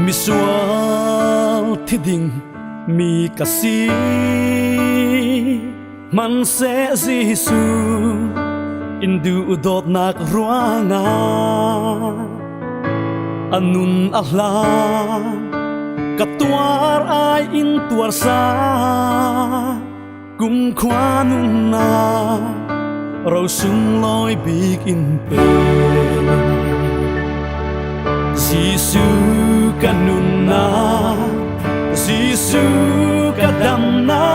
mi sual thi ding mi kasi man se Giêsu indu dot nak ruanga anun ahla katuar ai in tuar sa kum khwanun na rau sung loi big in pe Giêsu kanun na Giêsu kadam na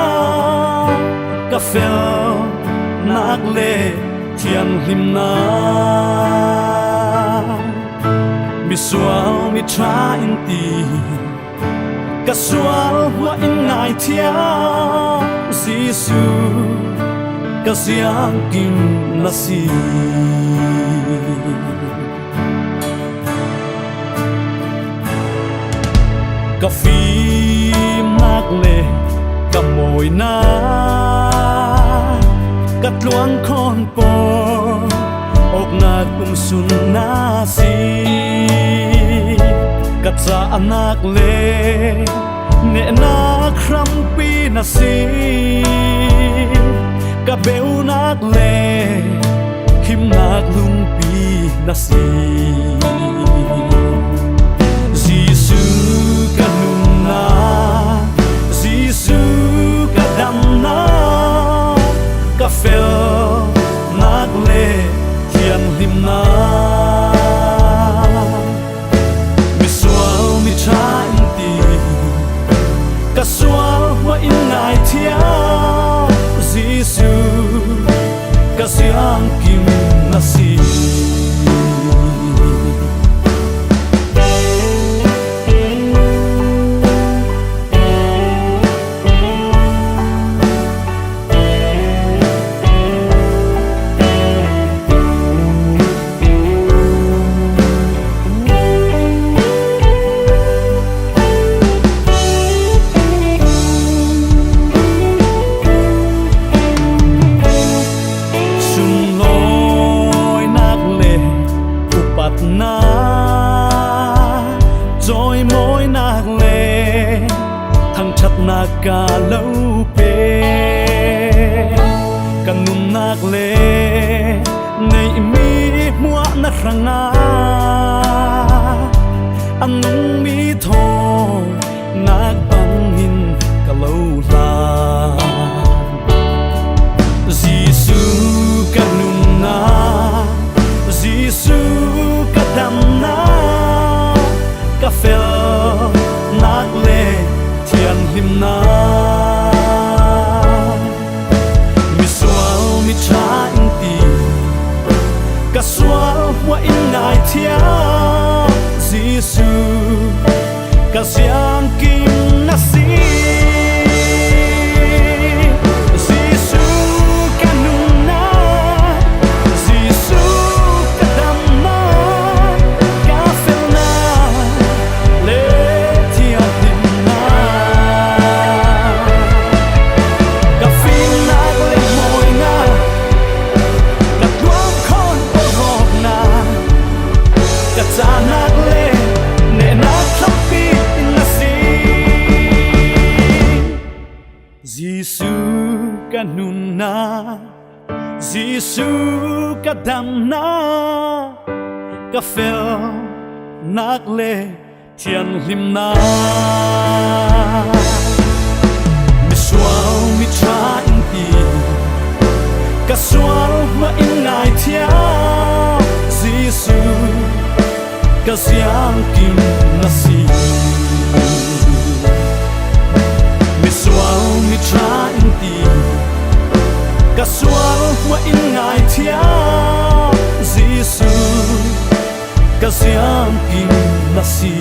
ka fel nak le thian lim na mi sual mi tra in ti ka sual wa in ngai thia Giêsu ka siang kim na si ka phim nak le ka mồi na ka luang khon po ok na kum sun na si ka cha anak le ne na khram pi na si ka beu nak le him nak lung pi na si Giêsu kanun na Giêsu kadam na ka fel nak le thian lim na mi sual mi tra in ti ka sual wa in ngai thia Giêsu ka siang kim na si na rồi mối nạc lệ thằng chặt nạc cả lâu bê càng nung nạc lệ này mi mua nạc răng á anh nung mi thô nạc bằng hình cả lâu la Giêsu càng nung na Giêsu kadam na ka fel nak le thian lim na mi sual mi tra in ti ka sual wa in ngai thia Giêsu ka siang kim na si Giêsu kanun na Giêsu kadam na ka fel nak le thian lim na mi sual mi tra in ti ka sual wa in ngai thia Giêsu ka siang kim na si sual mi tra in ti ka sual wa in ngai thia Giêsu ka siang kim na si